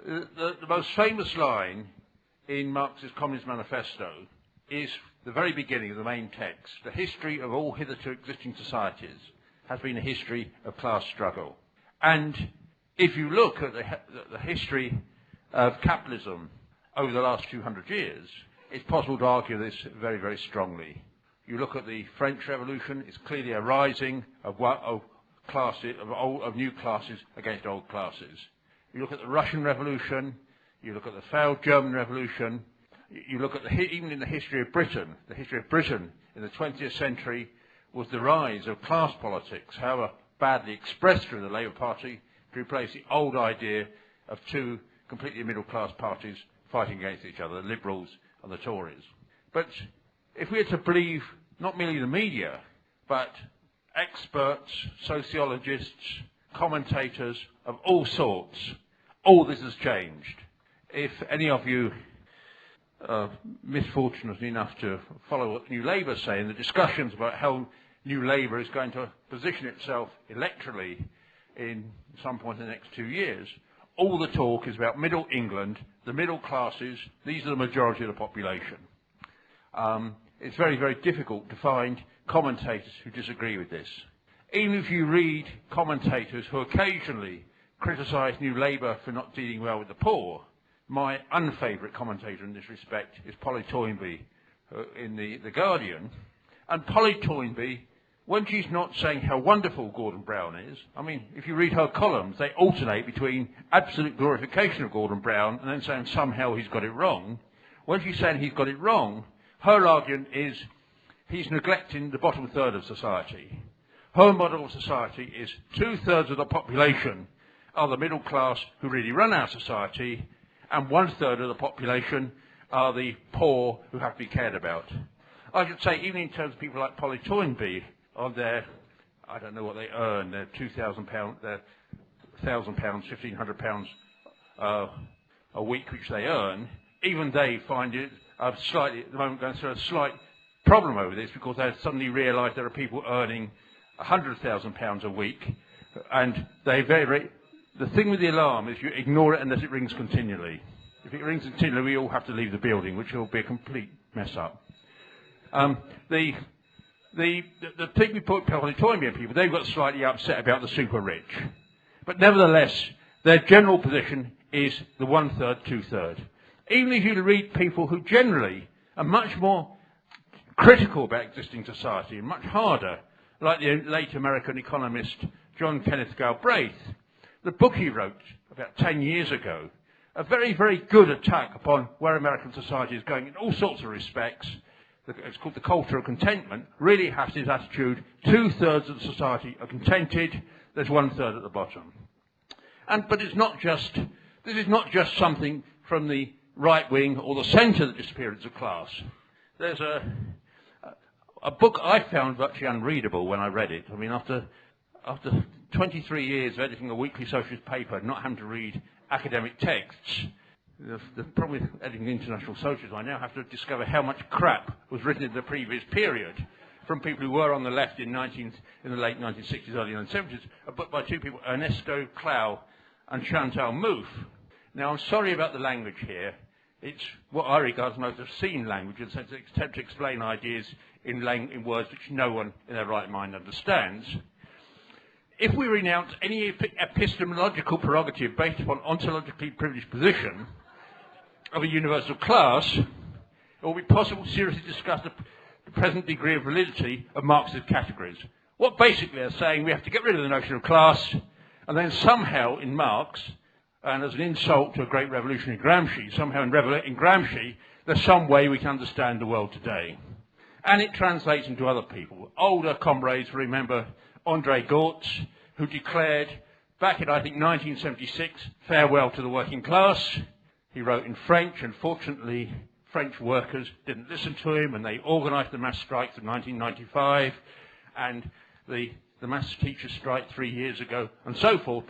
The most famous line in Marx's Communist Manifesto is the very beginning of the main text. The history of all hitherto existing societies has been a history of class struggle. And if you look at the history of capitalism over the last few hundred years, it's possible to argue this very, very strongly. You look at the French Revolution, it's clearly a rising of new classes against old classes. You look at the Russian Revolution, you look at the failed German Revolution, you look at even in the history of Britain in the 20th century was the rise of class politics, however badly expressed through the Labour Party, to replace the old idea of two completely middle-class parties fighting against each other, the Liberals and the Tories. But if we are to believe not merely the media, but experts, sociologists, commentators of all sorts, all this has changed. If any of you are misfortunate enough to follow what New Labour say in the discussions about how New Labour is going to position itself electorally in some point in the next 2 years, all the talk is about middle England, the middle classes, these are the majority of the population. It's very, very difficult to find commentators who disagree with this. Even if you read commentators who occasionally criticise New Labour for not dealing well with the poor, my unfavourite commentator in this respect is Polly Toynbee in the Guardian. And Polly Toynbee, when she's not saying how wonderful Gordon Brown is, I mean, if you read her columns, they alternate between absolute glorification of Gordon Brown and then saying somehow he's got it wrong. When she's saying he's got it wrong, her argument is he's neglecting the bottom third of society. Her model of society is 2/3 of the population are the middle class who really run our society, and 1/3 of the population are the poor who have to be cared about. I should say, even in terms of people like Polly Toynbee, on their, I don't know what they earn, their £2,000, their £1,000, £1,500 a week which they earn, even they find it slightly, at the moment, going through a slight problem over this, because they suddenly realise there are people earning £100,000 a week, and they the thing with the alarm is you ignore it unless it rings continually. If it rings continually, we all have to leave the building, which will be a complete mess up. The thing we put Polly Toynbee and people, they've got slightly upset about the super rich. But nevertheless, their general position is the 1/3, 2/3. Even if you read people who generally are much more critical about existing society and much harder, like the late American economist John Kenneth Galbraith, the book he wrote about 10 years ago, a very, very good attack upon where American society is going in all sorts of respects. It's called The Culture of Contentment, really has his attitude. 2/3 of the society are contented, there's 1/3 at the bottom. But this is not just something from the right wing or the centre, the disappearance of class. There's a book I found virtually unreadable when I read it. I mean, after 23 years of editing a weekly socialist paper, not having to read academic texts, the problem with editing international socialism, I now have to discover how much crap was written in the previous period from people who were on the left in the late 1960s, early 1970s, a book by two people, Ernesto Clau and Chantal Mouffe. Now, I'm sorry about the language here. It's what I regard as most obscene language, in the sense that it's attempt to explain ideas in words which no one in their right mind understands. If we renounce any epistemological prerogative based upon ontologically privileged position of a universal class, it will be possible to seriously discuss the present degree of validity of Marxist categories. What basically they're saying, we have to get rid of the notion of class, and then somehow in Marx, and as an insult to a great revolutionary Gramsci, somehow in Gramsci, there's some way we can understand the world today. And it translates into other people. Older comrades remember André Gortz, who declared back in, I think, 1976, farewell to the working class. He wrote in French, and fortunately, French workers didn't listen to him, and they organised the mass strikes of 1995, and the mass teacher strike 3 years ago, and so forth.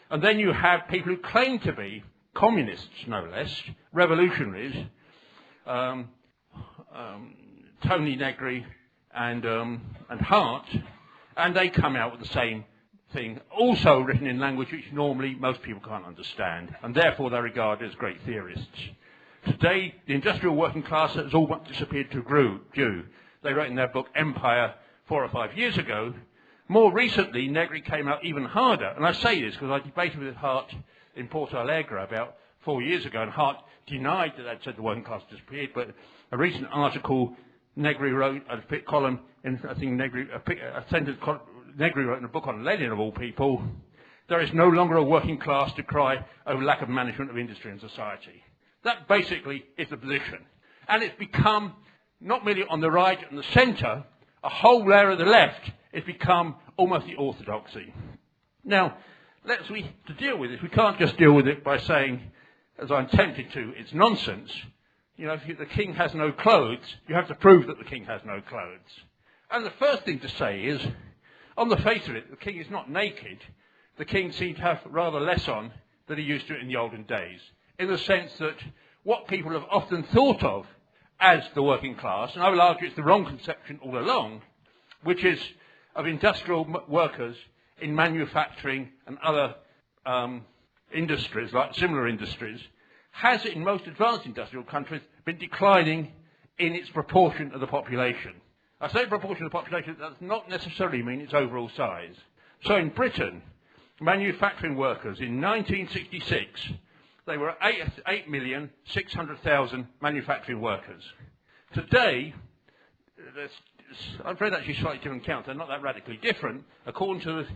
And then you have people who claim to be communists, no less, revolutionaries, Tony Negri and Hart, and they come out with the same thing, also written in language which normally most people can't understand, and therefore they're regarded as great theorists. Today, the industrial working class has all but disappeared to Jew. They wrote in their book Empire 4 or 5 years ago. More recently, Negri came out even harder, and I say this because I debated with Hart in Porto Alegre about 4 years ago, and Hart denied that they'd said the working class disappeared, but a recent article Negri wrote, a column, in, I think Negri wrote in a book on Lenin, of all people, there is no longer a working class to cry over lack of management of industry and society. That basically is the position. And it's become, not merely on the right and the centre, a whole layer of the left, it's become almost the orthodoxy. Now, to deal with this, we can't just deal with it by saying, as I'm tempted to, it's nonsense. You know, if the king has no clothes, you have to prove that the king has no clothes. And the first thing to say is, on the face of it, the king is not naked. The king seemed to have rather less on than he used to in the olden days, in the sense that what people have often thought of as the working class, and I will argue it's the wrong conception all along, which is of industrial workers in manufacturing and other industries, like similar industries, has in most advanced industrial countries been declining in its proportion of the population. I say proportion of the population, that does not necessarily mean its overall size. So in Britain, manufacturing workers in 1966, they were 8,600,000 manufacturing workers. Today, I'm afraid that's actually slightly different count. They're not that radically different. According to,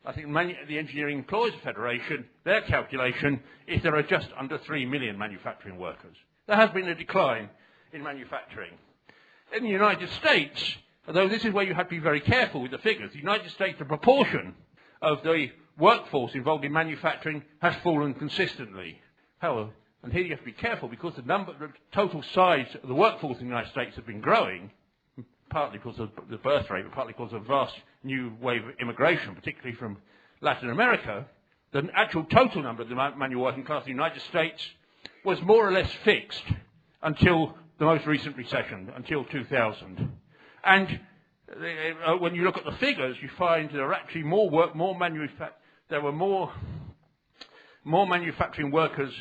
I think, the Engineering Employers Federation, their calculation is there are just under 3 million manufacturing workers. There has been a decline in manufacturing. In the United States, although this is where you have to be very careful with the figures, the United States, the proportion of the workforce involved in manufacturing has fallen consistently. However, and here you have to be careful because the total size of the workforce in the United States has been growing, partly because of the birth rate, but partly because of a vast new wave of immigration, particularly from Latin America. The actual total number of the manual working class in the United States was more or less fixed until the most recent recession, until 2000. And when you look at the figures, you find there are actually there were more manufacturing workers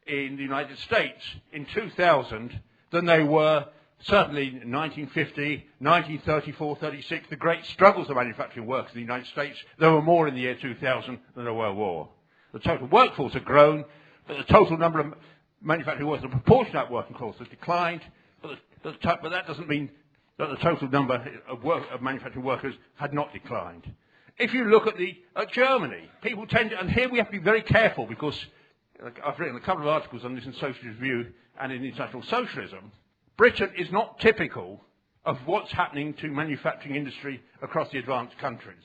in the United States in 2000 than they were certainly in 1950, 1934, 36, the great struggles of manufacturing workers in the United States. There were more in the year 2000 than there were war. The total workforce had grown, but the total number of manufacturing workers, the proportion of that working force has declined, but that doesn't mean that the total number of manufacturing workers had not declined. If you look at Germany, people tend to, and here we have to be very careful because I've written a couple of articles on this in Socialist Review and in International Socialism. Britain is not typical of what's happening to manufacturing industry across the advanced countries.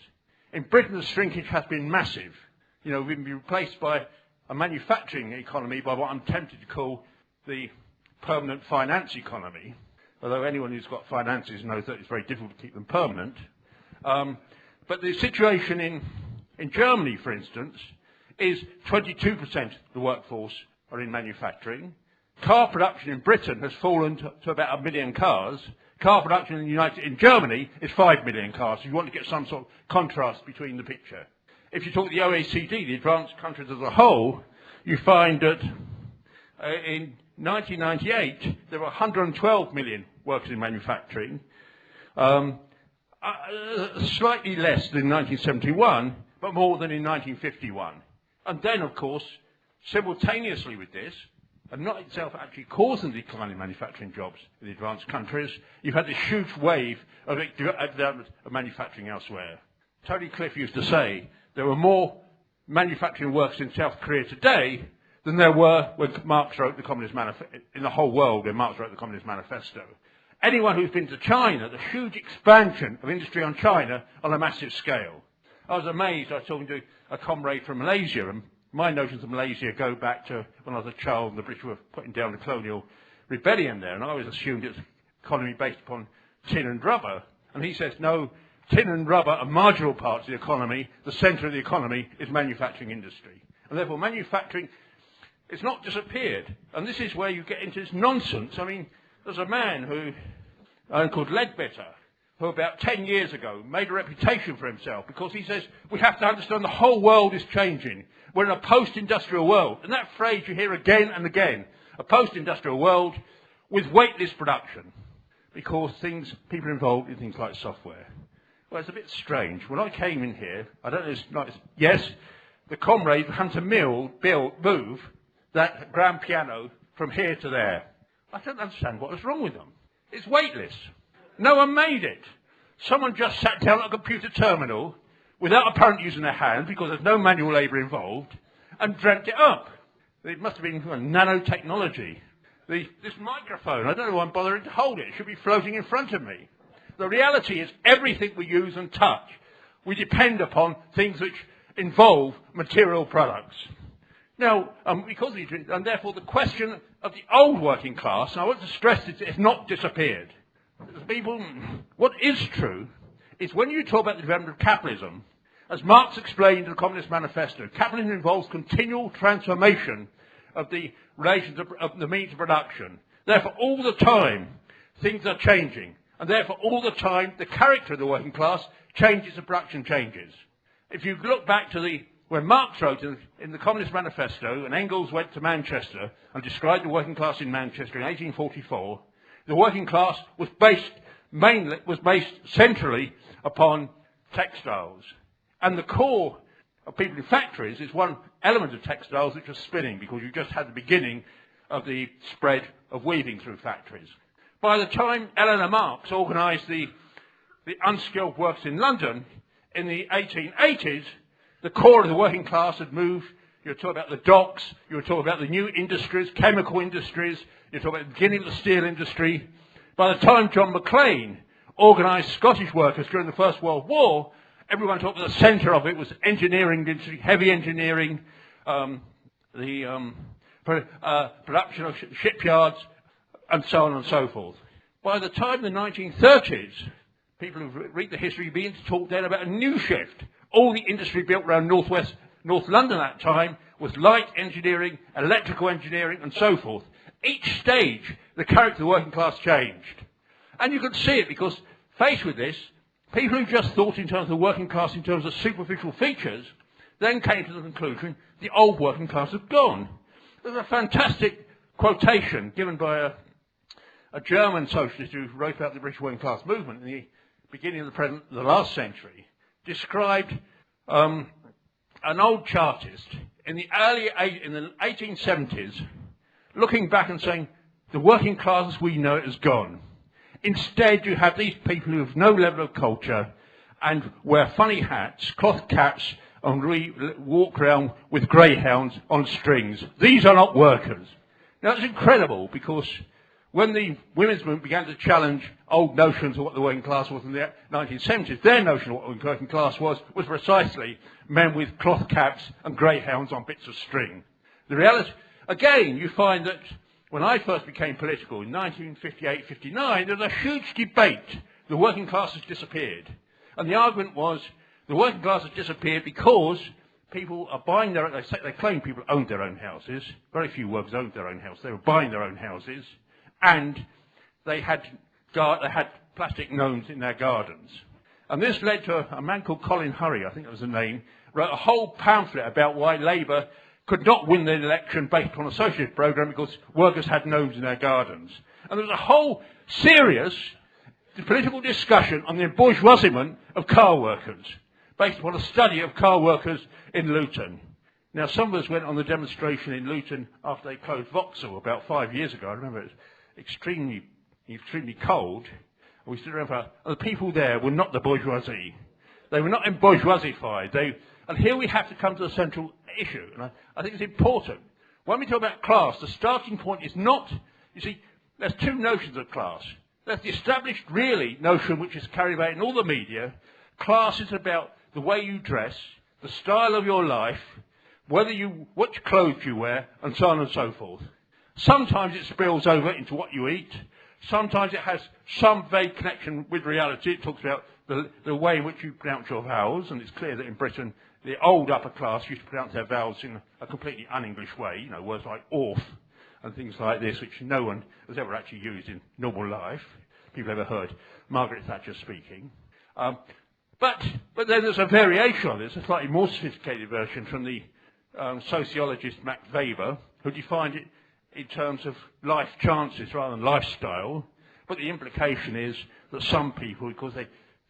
In Britain, the shrinkage has been massive. You know, we've been replaced by a manufacturing economy by what I'm tempted to call the permanent finance economy, although anyone who's got finances knows that it's very difficult to keep them permanent. But the situation in Germany, for instance, is 22% of the workforce are in manufacturing. Car production in Britain has fallen to about 1 million cars. Car production in Germany is 5 million cars. So you want to get some sort of contrast between the picture. If you talk the OECD, the advanced countries as a whole, you find that in 1998 there were 112 million workers in manufacturing, slightly less than 1971, but more than in 1951. And then, of course, simultaneously with this, and not itself actually causing the decline in manufacturing jobs in the advanced countries, you've had this huge wave of development of manufacturing elsewhere. Tony Cliff used to say there were more manufacturing workers in South Korea today than there were when Marx wrote the Communist Manifesto, in the whole world when Marx wrote the Communist Manifesto. Anyone who's been to China, the huge expansion of industry on China on a massive scale. I was amazed. I was talking to a comrade from Malaysia, and my notions of Malaysia go back to when I was a child and the British were putting down the colonial rebellion there, and I always assumed it's an economy based upon tin and rubber. And he says, no, tin and rubber are marginal parts of the economy. The centre of the economy is manufacturing industry. And therefore manufacturing, it's not disappeared. And this is where you get into this nonsense. I mean, there's a man called Ledbetter, who about 10 years ago made a reputation for himself because he says we have to understand the whole world is changing. We're in a post-industrial world. And that phrase you hear again and again, a post-industrial world with weightless production because people are involved in things like software. Well, it's a bit strange. When I came in here, I don't know, yes, the comrades were having to move that grand piano from here to there. I don't understand what was wrong with them. It's weightless. No one made it. Someone just sat down at a computer terminal without apparently using their hands because there's no manual labour involved and dreamt it up. It must have been nanotechnology. This microphone, I don't know why I'm bothering to hold it. It should be floating in front of me. The reality is everything we use and touch, we depend upon things which involve material products. Now, and therefore the question of the old working class, and I want to stress this, it's not disappeared. What is true is when you talk about the development of capitalism, as Marx explained in the Communist Manifesto, capitalism involves continual transformation of the relations of the means of production. Therefore, all the time, things are changing. And therefore, all the time, the character of the working class changes and production changes. If you look back to when Marx wrote in the Communist Manifesto, and Engels went to Manchester and described the working class in Manchester in 1844, the working class was based centrally upon textiles. And the core of people in factories is one element of textiles which was spinning, because you just had the beginning of the spread of weaving through factories. By the time Eleanor Marx organised the unskilled workers in London in the 1880s, the core of the working class had moved. You were talking about the docks, you were talking about the new industries, chemical industries, you were talking about the beginning of the steel industry. By the time John Maclean organised Scottish workers during the First World War, everyone thought that the centre of it was engineering industry, heavy engineering, production of shipyards, and so on and so forth. By the time of the 1930s, people who read the history begin to talk then about a new shift. All the industry built around North London at that time was light engineering, electrical engineering, and so forth. Each stage, the character of the working class changed. And you could see it because, faced with this, people who just thought in terms of the working class, in terms of superficial features, then came to the conclusion the old working class had gone. There's a fantastic quotation given by a German socialist who wrote about the British working class movement in the beginning of the last century, described an old chartist in the 1870s looking back and saying, the working class as we know it has gone. Instead, you have these people who have no level of culture and wear funny hats, cloth caps, and walk around with greyhounds on strings. These are not workers. Now, it's incredible because when the women's movement began to challenge old notions of what the working class was in the 1970s, their notion of what the working class was precisely men with cloth caps and greyhounds on bits of string. The reality, again, you find that when I first became political in 1958-59, there was a huge debate. The working class has disappeared. And the argument was the working class has disappeared because people are buying they claim people owned their own houses. Very few workers owned their own house. They were buying their own houses. And they had plastic gnomes in their gardens. And this led to a man called Colin Hurry, I think that was the name, wrote a whole pamphlet about why Labour could not win the election based on a socialist programme because workers had gnomes in their gardens. And there was a whole serious political discussion on the embourgeoisement of car workers, based upon a study of car workers in Luton. Now, some of us went on the demonstration in Luton after they closed Vauxhall about 5 years ago. I remember it was extremely cold. We stood around and the people there were not the bourgeoisie. They were not embourgeoisified. And here we have to come to the central issue. And I think it's important. When we talk about class, the starting point is not, you see, there's two notions of class. There's the established, really, notion which is carried out in all the media. Class is about the way you dress, the style of your life, which clothes you wear, and so on and so forth. Sometimes it spills over into what you eat. Sometimes it has some vague connection with reality. It talks about the way in which you pronounce your vowels, and it's clear that in Britain, the old upper class used to pronounce their vowels in a completely un-English way, words like orth and things like this, which no one has ever actually used in normal life. people ever heard Margaret Thatcher speaking. But then there's a variation on this, a slightly more sophisticated version from the sociologist Max Weber, who defined it in terms of life chances rather than lifestyle. But the implication is that some people,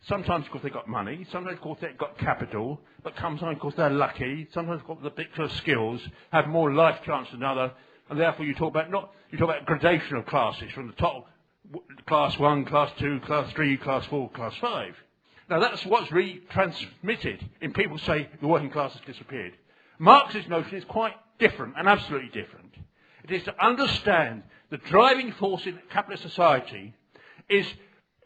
sometimes because they've got money, sometimes because they've got capital, but sometimes because they're lucky, sometimes because of the particular skills, have more life chance than others, and therefore you talk about gradation of classes from the top, class 1, class 2, class 3, class 4, class 5. Now that's what's really transmitted in people say the working class has disappeared. Marx's notion is quite different and absolutely different. It is to understand the driving force in capitalist society is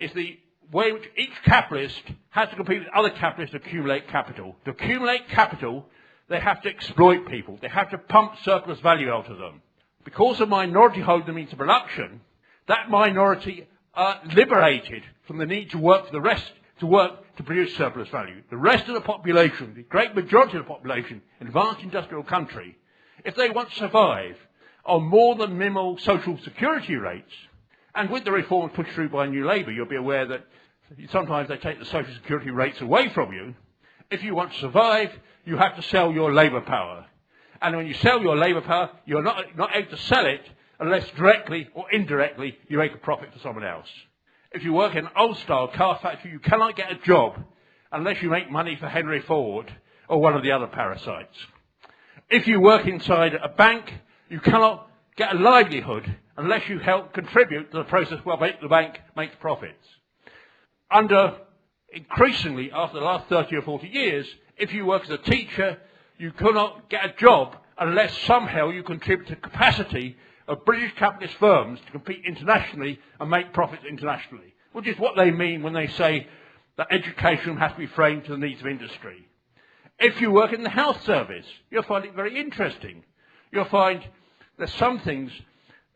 the way in which each capitalist has to compete with other capitalists to accumulate capital. To accumulate capital, they have to exploit people. They have to pump surplus value out of them. Because a minority hold the means of production, that minority are liberated from the need to work for the rest, to work to produce surplus value. The rest of the population, the great majority of the population in advanced industrial country, if they want to survive on more than minimal social security rates, and with the reforms pushed through by New Labour, you'll be aware that sometimes they take the social security rates away from you. If you want to survive, you have to sell your labour power. And when you sell your labour power, you're not able to sell it unless directly or indirectly you make a profit for someone else. If you work in an old-style car factory, you cannot get a job unless you make money for Henry Ford or one of the other parasites. If you work inside a bank, you cannot get a livelihood unless you help contribute to the process whereby the bank makes profits. Increasingly, after the last 30 or 40 years, if you work as a teacher, you cannot get a job unless somehow you contribute to the capacity of British capitalist firms to compete internationally and make profits internationally, which is what they mean when they say that education has to be framed to the needs of industry. If you work in the health service, you'll find it very interesting. You'll find there's some things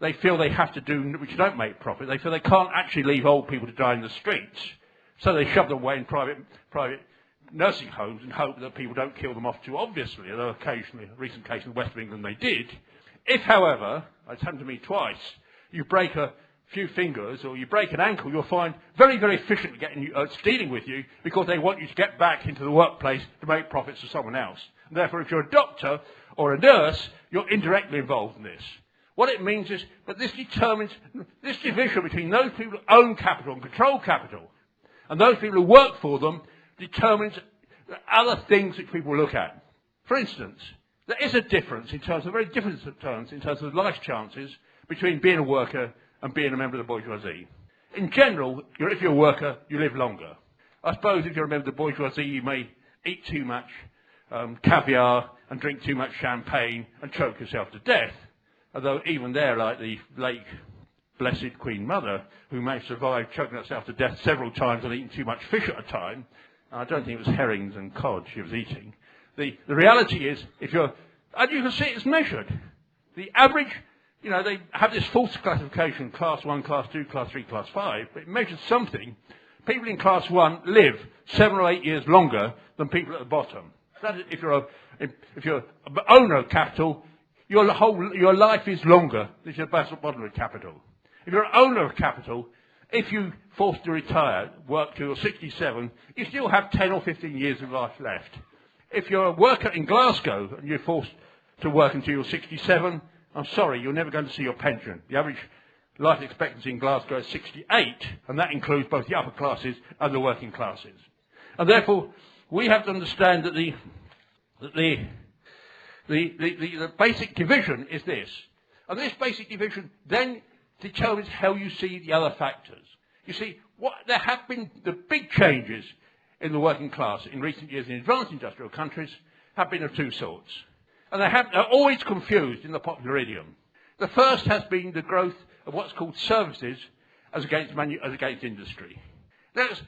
they feel they have to do which don't make profit. They feel they can't actually leave old people to die in the streets, so they shove them away in private nursing homes and hope that people don't kill them off too obviously, although occasionally, a recent case in the west of England, they did. If, however, it's happened to me twice, you break a few fingers or you break an ankle, you'll find very, very efficient stealing with you because they want you to get back into the workplace to make profits for someone else. And therefore, if you're a doctor or a nurse, you're indirectly involved in this. What it means is that this determines this division between those people who own capital and control capital and those people who work for them determines other things that people look at. For instance, there is a difference in terms of very different terms in terms of life chances between being a worker and being a member of the bourgeoisie. In general, if you're a worker, you live longer. I suppose if you're a member of the bourgeoisie, you may eat too much caviar and drink too much champagne and choke yourself to death. Although even there, like the late blessed Queen Mother, who may survive choking herself to death several times and eating too much fish at a time, I don't think it was herrings and cod she was eating. The reality is, and you can see it's measured. The average, they have this false classification, class 1, class 2, class 3, class 5, but it measures something. People in class 1 live 7 or 8 years longer than people at the bottom. That is, if you're an owner of capital, your life is longer than your bottom of capital. If you're an owner of capital, if you're forced to retire, work till you're 67, you still have 10 or 15 years of life left. If you're a worker in Glasgow and you're forced to work until you're 67, I'm sorry, you're never going to see your pension. The average life expectancy in Glasgow is 68, and that includes both the upper classes and the working classes. And therefore, we have to understand that the basic division is this. And this basic division then determines how you see the other factors. You see, there have been the big changes in the working class in recent years in advanced industrial countries have been of two sorts. And they're always confused in the popular idiom. The first has been the growth of what's called services as against industry. Now, it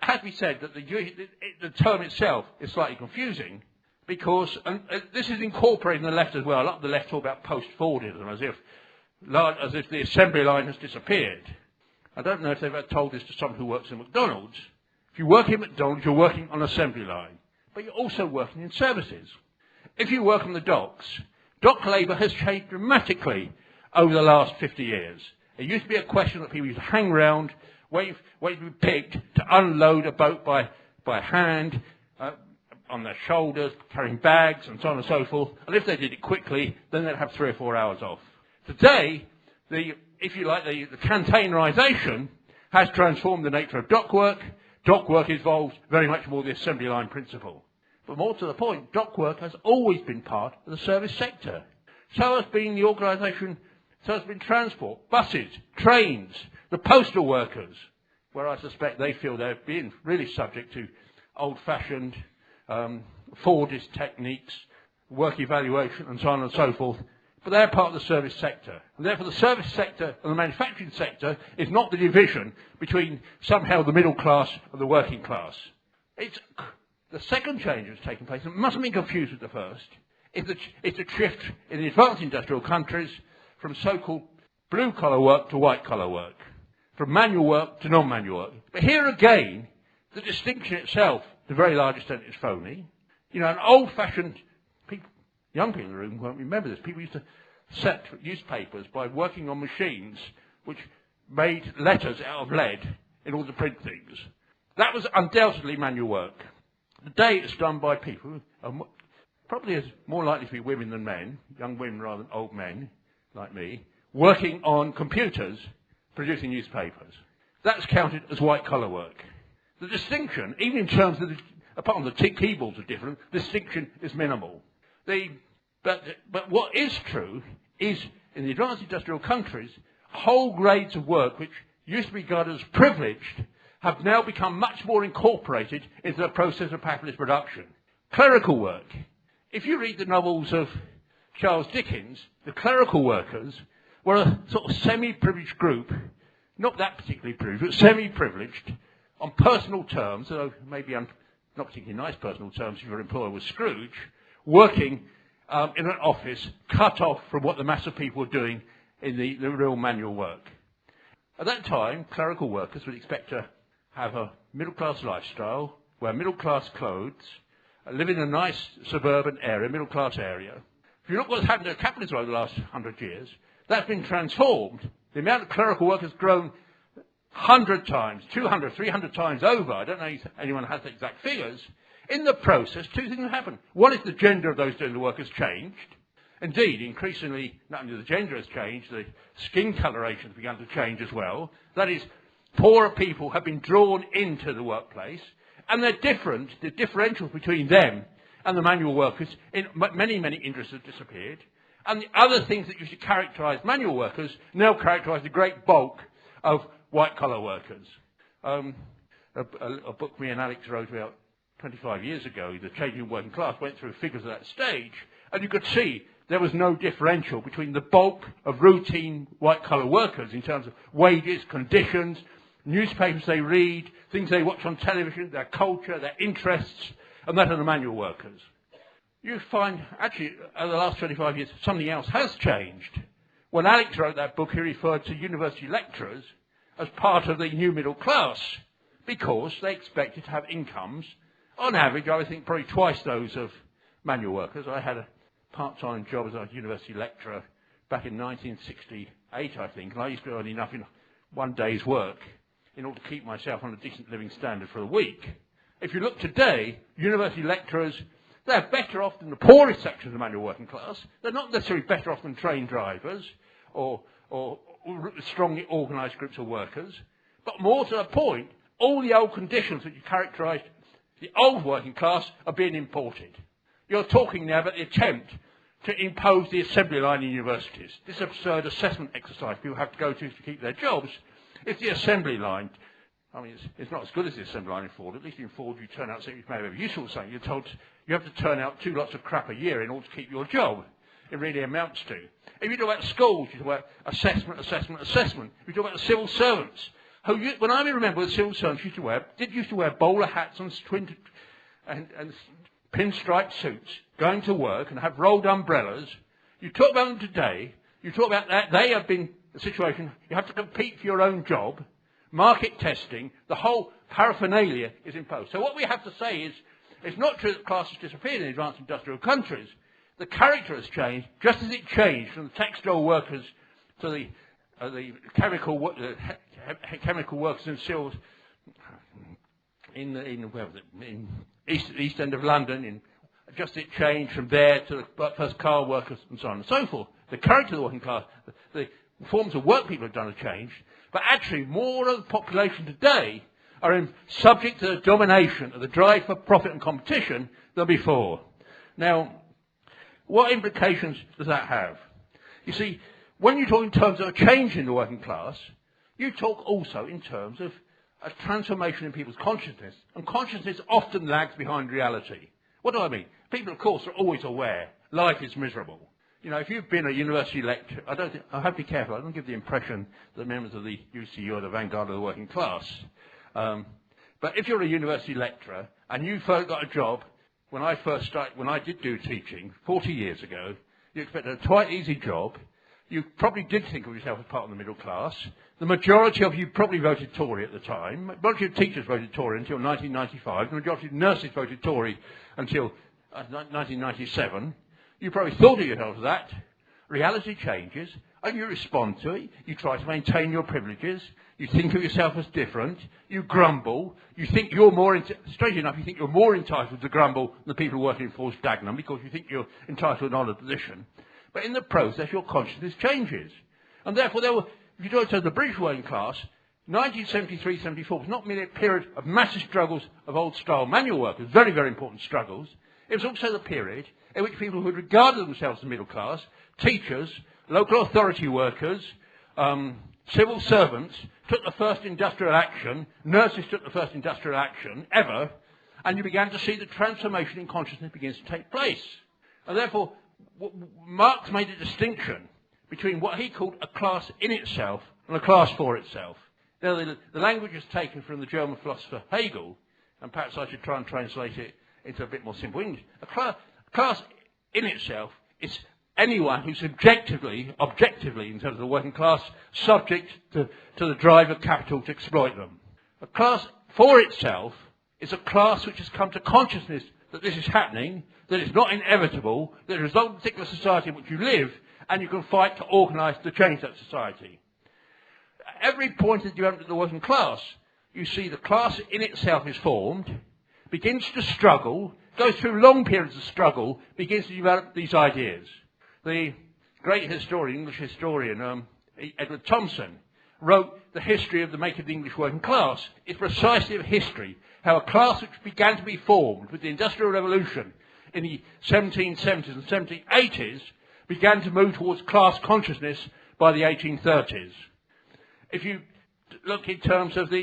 has to be said that the term itself is slightly confusing because, and this is incorporated in the left as well. A lot of the left talk about post-Fordism as if the assembly line has disappeared. I don't know if they've ever told this to someone who works in McDonald's. If you work in McDonald's, you're working on an assembly line, but you're also working in services. If you work on the docks, dock labour has changed dramatically over the last 50 years. It used to be a question that people used to hang round, wait to be picked, to unload a boat by hand, on their shoulders, carrying bags and so on and so forth. And if they did it quickly, then they'd have 3 or 4 hours off. Today, the containerisation has transformed the nature of dock work. Dock work involves very much more the assembly line principle. But more to the point, dock work has always been part of the service sector. So has been the organisation, so has been transport, buses, trains, the postal workers, where I suspect they feel they're being really subject to old-fashioned Fordist techniques, work evaluation and so on and so forth. But they're part of the service sector. And therefore the service sector and the manufacturing sector is not the division between somehow the middle class and the working class. It's the second change that's taken place, and it mustn't be confused with the first. It's a shift in the advanced industrial countries from so-called blue-collar work to white-collar work, from manual work to non-manual work. But here again, the distinction itself, to a very large extent, is phony. You know, an old-fashioned, young people in the room won't remember this, people used to set newspapers by working on machines which made letters out of lead in order to print things. That was undoubtedly manual work. Today it's done by people who are probably is more likely to be women than men, young women rather than old men, like me, working on computers, producing newspapers. That's counted as white-collar work. The distinction, even in terms of, apart from the keyboards are different, the distinction is minimal. But what is true is, in the advanced industrial countries, whole grades of work which used to be regarded as privileged have now become much more incorporated into the process of capitalist production. Clerical work. If you read the novels of Charles Dickens, the clerical workers were a sort of semi-privileged group, not that particularly privileged, but semi-privileged, on personal terms, although maybe not particularly nice personal terms if your employer was Scrooge, working in an office cut off from what the mass of people were doing in the real manual work. At that time, clerical workers would expect to have a middle-class lifestyle, wear middle-class clothes, live in a nice suburban area, middle-class area. If you look what's happened to capitalism over the last 100 years, that's been transformed. The amount of clerical work has grown 100 times, 200, 300 times over. I don't know if anyone has the exact figures. In the process, two things have happened. One is the gender of those doing the work has changed. Indeed, increasingly, not only the gender has changed, the skin coloration has begun to change as well. That is, poorer people have been drawn into the workplace, and they're different. The differentials between them and the manual workers in many, many industries have disappeared. And the other things that used to characterise manual workers now characterise the great bulk of white-collar workers. A book me and Alex wrote about 25 years ago, The Changing Working Class, went through figures at that stage, and you could see there was no differential between the bulk of routine white-collar workers in terms of wages, conditions, newspapers they read, things they watch on television, their culture, their interests, and that of the manual workers. You find, actually, over the last 25 years, something else has changed. When Alex wrote that book, he referred to university lecturers as part of the new middle class, because they expected to have incomes, on average, I would think probably twice those of manual workers. I had a part-time job as a university lecturer back in 1968, I think, and I used to earn enough in one day's work in order to keep myself on a decent living standard for a week. If you look today, university lecturers, they're better off than the poorest section of the manual working class. They're not necessarily better off than train drivers or strongly organised groups of workers. But more to the point, all the old conditions that you characterised the old working class are being imported. You're talking now about the attempt to impose the assembly line in universities. This absurd assessment exercise people have to go to keep their jobs. It's the assembly line. I mean, it's not as good as the assembly line in Ford. At least in Ford, you turn out something maybe useful or something. You're told you have to turn out 2 lots of crap a year in order to keep your job. It really amounts to. If you talk about schools, you talk about assessment. If you talk about the civil servants, when I remember the civil servants used to wear bowler hats and pinstripe suits, going to work and have rolled umbrellas. You talk about them today, you talk about that, they have been a situation, you have to compete for your own job, market testing, the whole paraphernalia is imposed. So what we have to say is, it's not true that class has disappeared in advanced industrial countries. The character has changed, just as it changed from the textile workers to the the chemical workers in Seals where was it? In East End of London, just it changed from there to the first car workers and so on and so forth. The character of the working class, the forms of work people have done have changed, but actually more of the population today are subject to the domination of the drive for profit and competition than before. Now, what implications does that have? You see, when you talk in terms of a change in the working class, you talk also in terms of a transformation in people's consciousness, and consciousness often lags behind reality. What do I mean? People, of course, are always aware life is miserable. You know, if you've been a university lecturer, I have to be careful, I don't give the impression that members of the UCU are the vanguard of the working class. But if you're a university lecturer and you first got a job, when I did do teaching 40 years ago, you expected a quite easy job. You probably did think of yourself as part of the middle class. The majority of you probably voted Tory at the time. The majority of teachers voted Tory until 1995. The majority of nurses voted Tory until 1997. You probably thought of yourself as that. Reality changes, and you respond to it. You try to maintain your privileges. You think of yourself as different. You grumble. You think you're more, strangely enough, you think you're more entitled to grumble than the people working for Dagenham because you think you're entitled to an honoured position. But in the process, your consciousness changes. And therefore, if you go to the British working class, 1973-74 was not merely a period of massive struggles of old-style manual workers, very, very important struggles. It was also the period in which people who had regarded themselves as middle class, teachers, local authority workers, civil servants, took the first industrial action, nurses took the first industrial action ever, and you began to see the transformation in consciousness begins to take place. And therefore, Marx made a distinction between what he called a class in itself and a class for itself. Now, the language is taken from the German philosopher Hegel, and perhaps I should try and translate it into a bit more simple English. A class in itself is anyone who's objectively, in terms of the working class, subject to the drive of capital to exploit them. A class for itself is a class which has come to consciousness that this is happening, that it's not inevitable, that it results in a particular society in which you live, and you can fight to organise to change that society. At every point of the development of the working class, you see the class in itself is formed, begins to struggle, goes through long periods of struggle, begins to develop these ideas. The great historian, English historian, Edward Thompson, wrote The History of the Making of the English Working Class. It's precisely a history, how a class which began to be formed with the Industrial Revolution in the 1770s and 1780s began to move towards class consciousness by the 1830s. If you look in terms of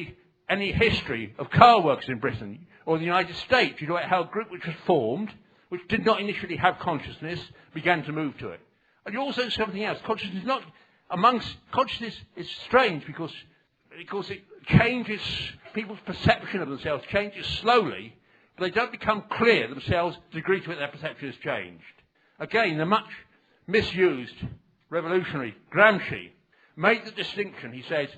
any history of car workers in Britain or the United States, you know how a group which was formed, which did not initially have consciousness, began to move to it. And you also see something else. Consciousness is strange because it changes, people's perception of themselves changes slowly, but they don't become clear themselves to the degree to which their perception has changed. Again, the much misused revolutionary Gramsci made the distinction. He said,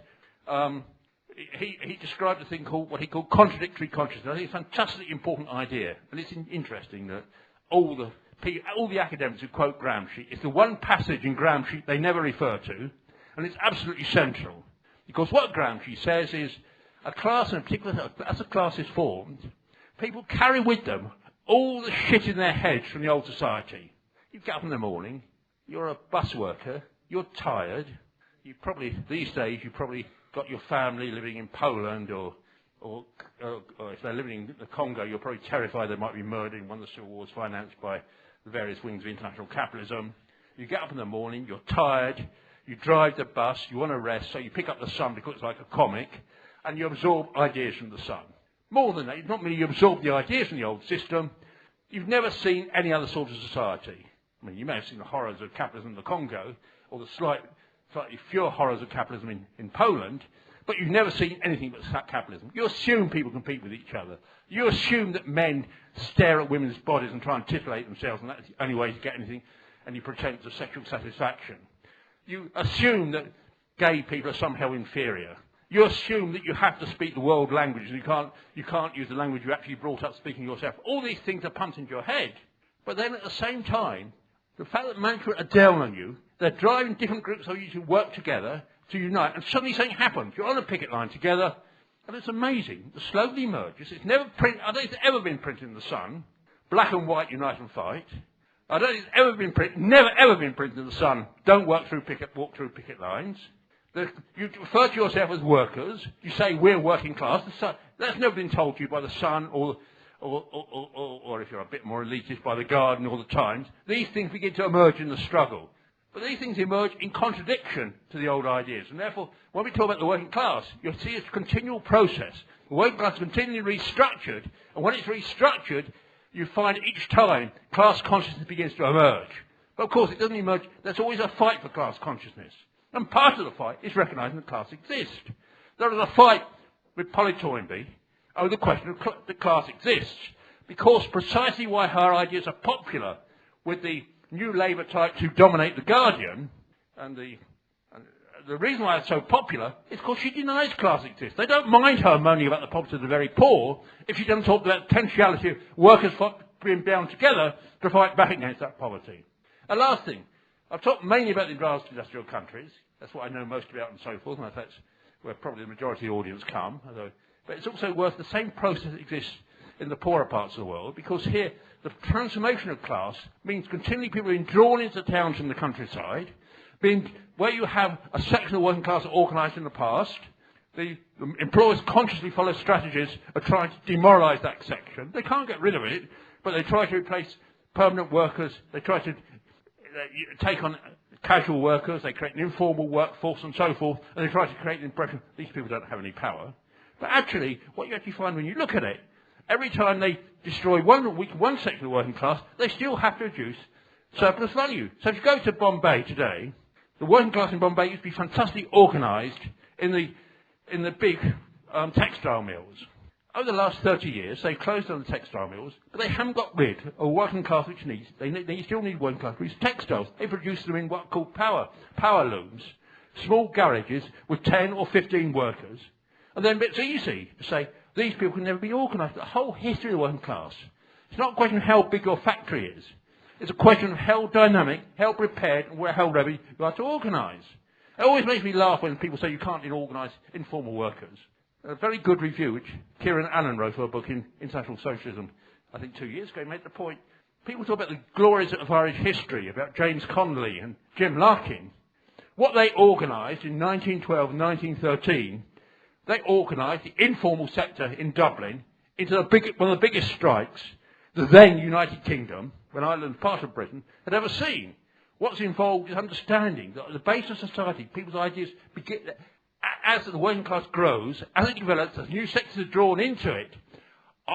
he described a thing called what he called contradictory consciousness. I think it's a fantastically important idea, and it's interesting that all the academics who quote Gramsci, it's the one passage in Gramsci they never refer to, and it's absolutely central. Because what Gramsci says is, a class, in particular, as a class is formed, people carry with them all the shit in their heads from the old society. You get up in the morning, you're a bus worker, you're tired, these days you probably got your family living in Poland or if they're living in the Congo, you're probably terrified they might be murdered in one of the civil wars financed by the various wings of international capitalism. You get up in the morning, you're tired, you drive the bus, you want to rest, so you pick up the Sun because it's like a comic, and you absorb ideas from the Sun. More than that, not merely you absorb the ideas from the old system, you've never seen any other sort of society. I mean, you may have seen the horrors of capitalism in the Congo, or the slightly fewer horrors of capitalism in Poland, but you've never seen anything but capitalism. You assume people compete with each other. You assume that men stare at women's bodies and try and titillate themselves, and that's the only way to get any pretense of sexual satisfaction. You assume that gay people are somehow inferior. You assume that you have to speak the world language, and you can't use the language you actually brought up speaking yourself. All these things are pumped into your head. But then at the same time, the fact that management are down on you, they're driving different groups of you to work together to unite, and suddenly something happens. You're on a picket line together, and it's amazing. It slowly emerges. It's never I don't think it's ever been printed in the Sun. Black and white, unite and fight. I don't think it's ever been printed, never ever been printed in the Sun. Don't walk through picket lines. You refer to yourself as workers. You say we're working class. That's never been told to you by the Sun or if you're a bit more elitist, by the Guardian or the Times. These things begin to emerge in the struggle. But these things emerge in contradiction to the old ideas. And therefore, when we talk about the working class, you'll see it's a continual process. The working class is continually restructured, and when it's restructured, you find each time class consciousness begins to emerge. But of course, it doesn't emerge. There's always a fight for class consciousness. And part of the fight is recognising that class exists. There is a fight with Polly Toynbee over the question of that class exists, because precisely why her ideas are popular with the new Labour types who dominate the Guardian, and the reason why it's so popular is because she denies class exists. They don't mind her moaning about the poverty of the very poor if she doesn't talk about the potentiality of workers being bound together to fight back against that poverty. And last thing, I've talked mainly about the advanced industrial countries. That's what I know most about and so forth, and that's where probably the majority of the audience come. But it's also worth the same process that exists in the poorer parts of the world, because here the transformation of class means continually people being drawn into towns from the countryside, where you have a section of the working class organised in the past. The employers consciously follow strategies of trying to demoralise that section. They can't get rid of it, but they try to replace permanent workers. They try to take on casual workers. They create an informal workforce and so forth, and they try to create the impression these people don't have any power. But actually, what you actually find when you look at it, every time they destroy one section of the working class, they still have to reduce surplus value. So if you go to Bombay today, the working class in Bombay used to be fantastically organised in the big textile mills. Over the last 30 years, they've closed down the textile mills, but they haven't got rid of a working class which needs. They still need working class which textiles. They produce them in what are called power looms, small garages with 10 or 15 workers. And then it's easy to say, these people can never be organised. The whole history of the working class, it's not a question of how big your factory is. It's a question of how dynamic, how prepared, and how ready you are to organise. It always makes me laugh when people say you can't organise informal workers. A very good review, which Kieran Allen wrote for a book in International Socialism, I think 2 years ago, made the point. People talk about the glories of Irish history, about James Connolly and Jim Larkin. What they organised in 1912 and 1913, they organised the informal sector in Dublin into one of the biggest strikes the then United Kingdom, when Ireland part of Britain, had ever seen. What's involved is understanding that at the base of society, people's ideas begin, as the working class grows, as it develops, as new sectors are drawn into it,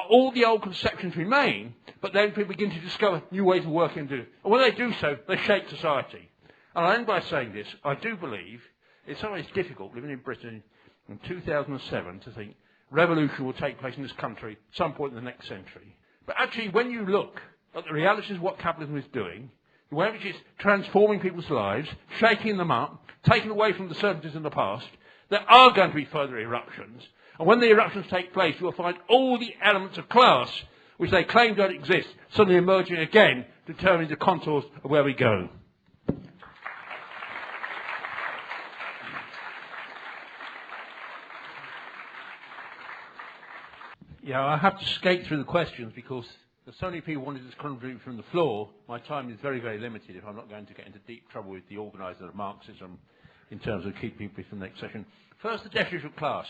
all the old conceptions remain, but then people begin to discover new ways of working and do. And when they do so, they shape society. And I end by saying this, I do believe it's sometimes difficult living in Britain in 2007 to think revolution will take place in this country at some point in the next century. But actually, when you look at the realities of what capitalism is doing, the way in which it's transforming people's lives, shaking them up, taking away from the certainties in the past, there are going to be further eruptions. And when the eruptions take place, you will find all the elements of class, which they claim don't exist, suddenly emerging again, determining the contours of where we go. Yeah, I have to skate through the questions because there's so many people wanting to contribute from the floor. My time is very, very limited if I'm not going to get into deep trouble with the organiser of Marxism in terms of keeping people for the next session. First, the definition of class.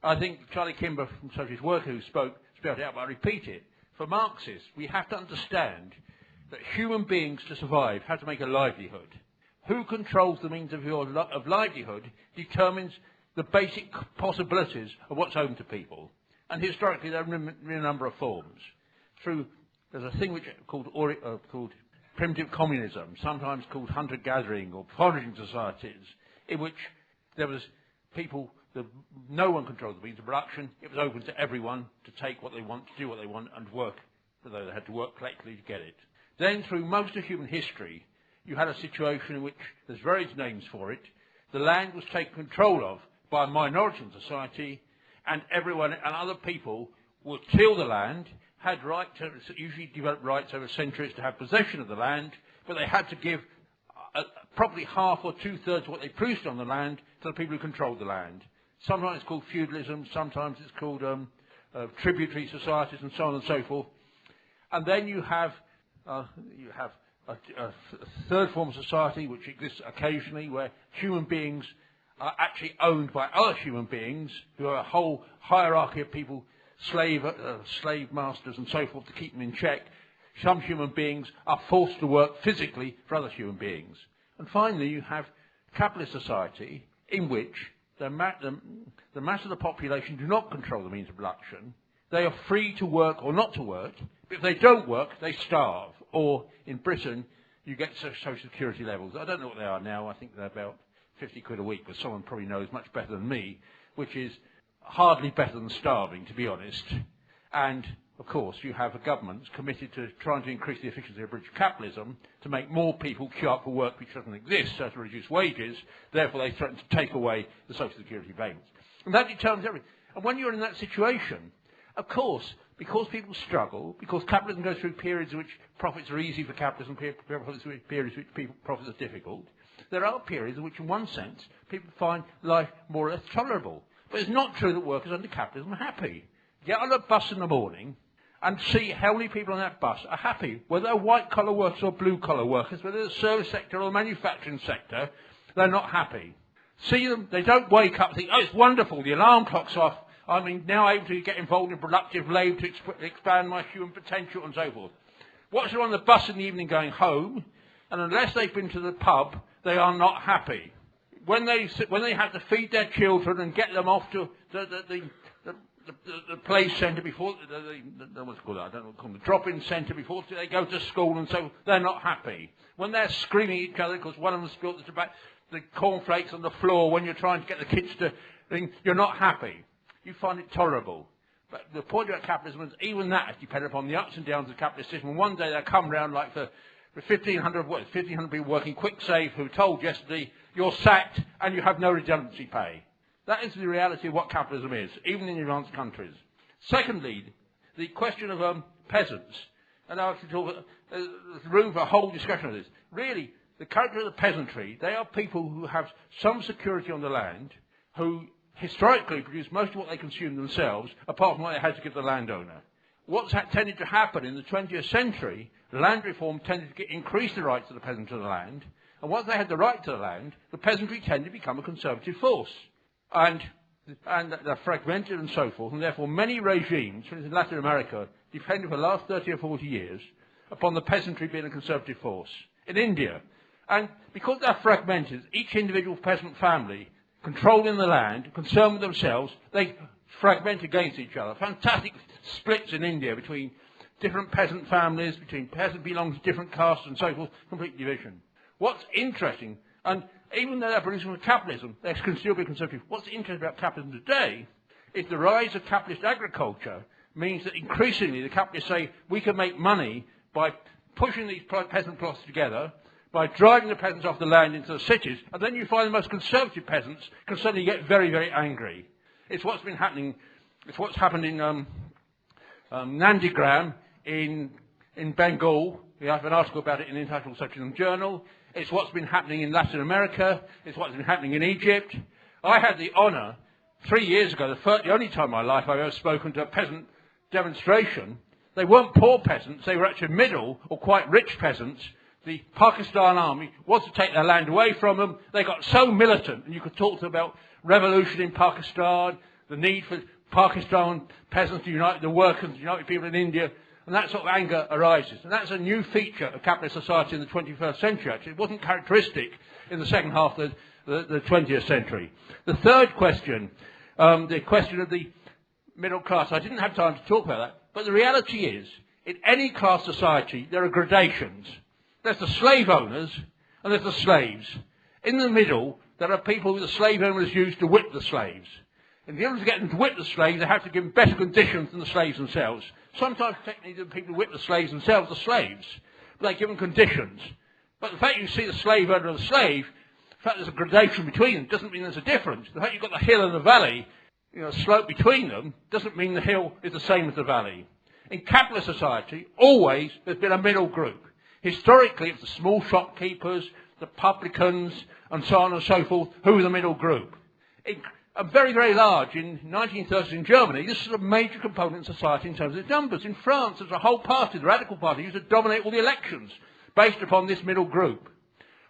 I think Charlie Kimber from Socialist Worker who spelled it out, but I repeat it. For Marxists, we have to understand that human beings to survive have to make a livelihood. Who controls the means of livelihood determines the basic possibilities of what's open to people. And historically, there have been a number of forms. There's a thing called primitive communism, sometimes called hunter-gathering or foraging societies, in which there was people, no one controlled the means of production. It was open to everyone to take what they want, to do what they want, and work, although they had to work collectively to get it. Then, through most of human history, you had a situation in which there's various names for it. The land was taken control of by a minority in society, and everyone and other people would till the land, had usually developed rights over centuries to have possession of the land, but they had to give probably half or two-thirds of what they produced on the land to the people who controlled the land. Sometimes it's called feudalism, sometimes it's called tributary societies, and so on and so forth. And then you have a third form of society which exists occasionally, where human beings are actually owned by other human beings, who are a whole hierarchy of people, slave masters and so forth, to keep them in check. Some human beings are forced to work physically for other human beings. And finally, you have capitalist society, in which the mass of the population do not control the means of production. They are free to work or not to work, but if they don't work, they starve. Or, in Britain, you get social security levels. I don't know what they are now. I think they're about 50 quid a week, but someone probably knows much better than me, which is hardly better than starving, to be honest. And, of course, you have a government committed to trying to increase the efficiency of British capitalism, to make more people queue up for work which doesn't exist, so to reduce wages. Therefore, they threaten to take away the social security payments. And that determines everything. And when you're in that situation, of course, because people struggle, because capitalism goes through periods in which profits are easy for capitalism, periods in which profits are difficult, there are periods in which, in one sense, people find life more or less tolerable. But it's not true that workers under capitalism are happy. Get on a bus in the morning and see how many people on that bus are happy, whether they're white-collar workers or blue-collar workers, whether they're the service sector or the manufacturing sector, they're not happy. See them, they don't wake up and think, oh, it's wonderful, the alarm clock's off, I'm now able to get involved in productive labour to expand my human potential and so forth. Watch them on the bus in the evening going home, and unless they've been to the pub, they are not happy. When they have to feed their children and get them off to the play centre before what's it called? I don't know what it's called, the drop-in centre before they go to school, and so they're not happy. When they're screaming at each other because one of them spilled the cornflakes on the floor when you're trying to get the kids to think, you're not happy. You find it tolerable. But the point about capitalism is even that is dependent upon the ups and downs of the capitalist system. And one day they'll come round like for 1,500 people working quick save who were told yesterday, you're sacked and you have no redundancy pay. That is the reality of what capitalism is, even in advanced countries. Secondly, the question of peasants. And I can talk, there's room for a whole discussion of this. Really, the character of the peasantry, they are people who have some security on the land, who historically produce most of what they consume themselves, apart from what they had to give the landowner. What's tended to happen in the 20th century, land reform tended to increase the rights of the peasant to the land, and once they had the right to the land, the peasantry tended to become a conservative force. And they're fragmented and so forth, and therefore many regimes, for instance in Latin America, depended for the last 30 or 40 years upon the peasantry being a conservative force. In India, and because they're fragmented, each individual peasant family controlling the land, concerned with themselves, they fragment against each other. Fantastic splits in India between different peasant families, between peasants belonging to different castes and so forth, complete division. What's interesting, and even though they're producing with capitalism, they can still be conservative. What's interesting about capitalism today is the rise of capitalist agriculture means that increasingly the capitalists say we can make money by pushing these peasant plots together, by driving the peasants off the land into the cities, and then you find the most conservative peasants can suddenly get very, very angry. It's what's been happening. It's what's happened in Nandigram in Bengal. We have an article about it in the International Socialism Journal. It's what's been happening in Latin America. It's what's been happening in Egypt. I had the honour 3 years ago, the only time in my life I've ever spoken to a peasant demonstration. They weren't poor peasants. They were actually middle or quite rich peasants. The Pakistan army wanted to take their land away from them. They got so militant, and you could talk to them about revolution in Pakistan, the need for Pakistan peasants to unite with the workers, to unite with people in India, and that sort of anger arises. And that's a new feature of capitalist society in the 21st century, actually. It wasn't characteristic in the second half of the 20th century. The third question, the question of the middle class, I didn't have time to talk about that, but the reality is, in any class society, there are gradations. There's the slave owners and there's the slaves. In the middle, there are people who the slave owners use to whip the slaves. In order to get them to whip the slaves, they have to give them better conditions than the slaves themselves. Sometimes, technically, the people who whip the slaves themselves are slaves, but they give them conditions. But the fact you see the slave owner and the slave, the fact there's a gradation between them, doesn't mean there's a difference. The fact you've got the hill and the valley, slope between them, doesn't mean the hill is the same as the valley. In capitalist society, always there's been a middle group. Historically, it's the small shopkeepers, the publicans, and so on and so forth, who were the middle group. Very, very large. In 1930s in Germany, this was a major component of society in terms of its numbers. In France, there's a whole party, the Radical Party, used to dominate all the elections based upon this middle group.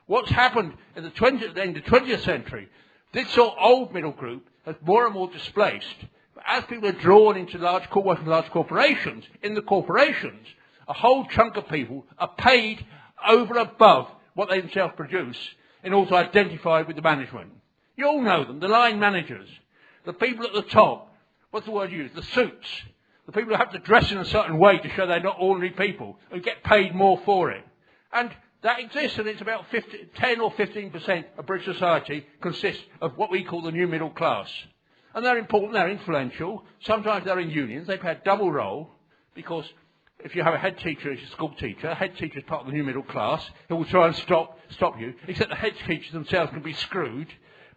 What's happened in the end of the 20th century, this sort of old middle group has more and more displaced. But as people are drawn into large corporations, in the corporations, a whole chunk of people are paid over and above what they themselves produce in order to identify with the management. You all know them, the line managers, the people at the top, what's the word used, the suits, the people who have to dress in a certain way to show they're not ordinary people, who get paid more for it. And that exists, and it's about 10 or 15% of British society consists of what we call the new middle class. And they're important, they're influential, sometimes they're in unions, they play a double role, because if you have a head teacher as a school teacher, a head teacher is part of the new middle class, who will try and stop you, except the head teachers themselves can be screwed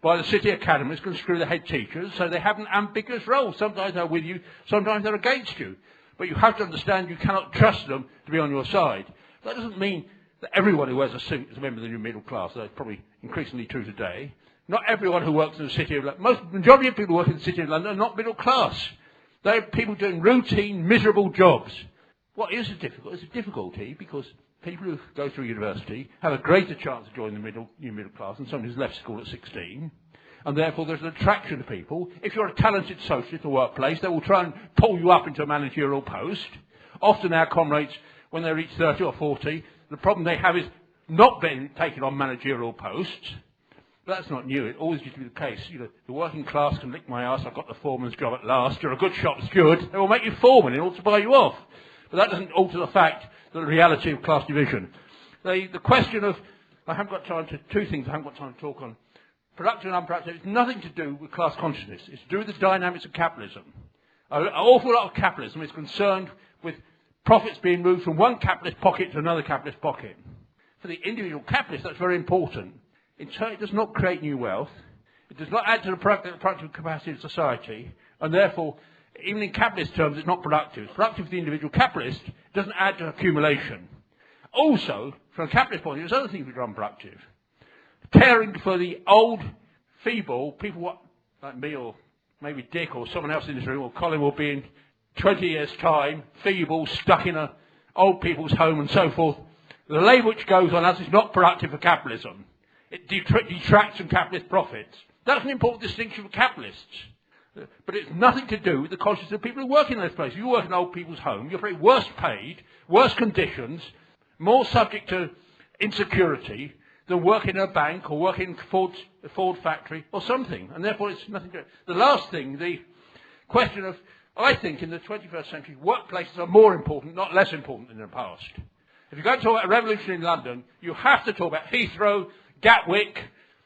by the city academies, can screw the head teachers, so they have an ambiguous role. Sometimes they're with you, sometimes they're against you. But you have to understand you cannot trust them to be on your side. That doesn't mean that everyone who wears a suit is a member of the new middle class. That's probably increasingly true today. Not everyone who works in the city of London, majority of people who work in the city of London are not middle class. They're people doing routine, miserable jobs. What is difficult? It's a difficulty because people who go through university have a greater chance of joining the new middle class than someone who's left school at 16. And therefore there's an attraction to people. If you're a talented socialist in the workplace, they will try and pull you up into a managerial post. Often our comrades, when they reach 30 or 40, the problem they have is not being taken on managerial posts. But that's not new. It always used to be the case. You know, the working class can lick my ass. I've got the foreman's job at last. You're a good shop steward. They will make you foreman in order to buy you off. But that doesn't alter the fact that the reality of class division. The question of, I haven't got time to, two things I haven't got time to talk on. Productive and unproductive, it's nothing to do with class consciousness. It's to do with the dynamics of capitalism. An awful lot of capitalism is concerned with profits being moved from one capitalist pocket to another capitalist pocket. For the individual capitalist, that's very important. In turn, it does not create new wealth. It does not add to the productive capacity of society. And therefore, even in capitalist terms, it's not productive. It's productive for the individual capitalist. It doesn't add to accumulation. Also, from a capitalist point of view, there's other things which are unproductive. Caring for the old, feeble, people like me or maybe Dick or someone else in this room, or Colin will be in 20 years' time, feeble, stuck in an old people's home and so forth. The labour which goes on as is not productive for capitalism. It detracts from capitalist profits. That's an important distinction for capitalists. But it's nothing to do with the consciousness of people who work in those places. You work in old people's home, you're probably worse paid, worse conditions, more subject to insecurity than work in a bank or work in a Ford factory or something. And therefore it's nothing to do. The last thing, the question of, I think in the 21st century, workplaces are more important, not less important than in the past. If you're going to talk about a revolution in London, you have to talk about Heathrow, Gatwick.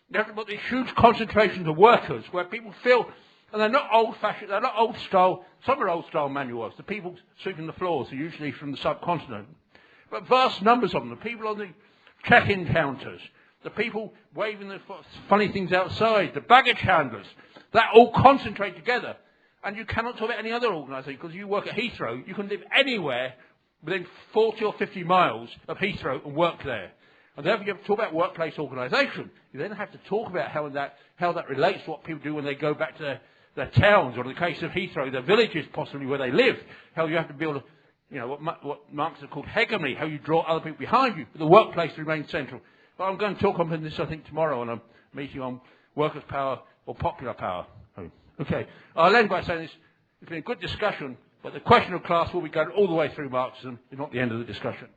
You have to put these huge concentrations of workers where people feel, and they're not old-fashioned, they're not old-style, some are old-style manual workers. The people sweeping the floors are usually from the subcontinent. But vast numbers of them, the people on the check-in counters, the people waving the funny things outside, the baggage handlers, that all concentrate together. And you cannot talk about any other organisation, because you work at Heathrow, you can live anywhere within 40 or 50 miles of Heathrow and work there. And therefore you have to talk about workplace organisation. You then have to talk about how that relates to what people do when they go back to their towns, or in the case of Heathrow, their villages possibly where they live. How you have to build what Marx has called hegemony, how you draw other people behind you, but the workplace remains central. But I'm going to talk on this, I think, tomorrow on a meeting on workers' power or popular power. Okay, I'll end by saying this. It's been a good discussion, but the question of class will be going all the way through Marxism. It's not the end of the discussion.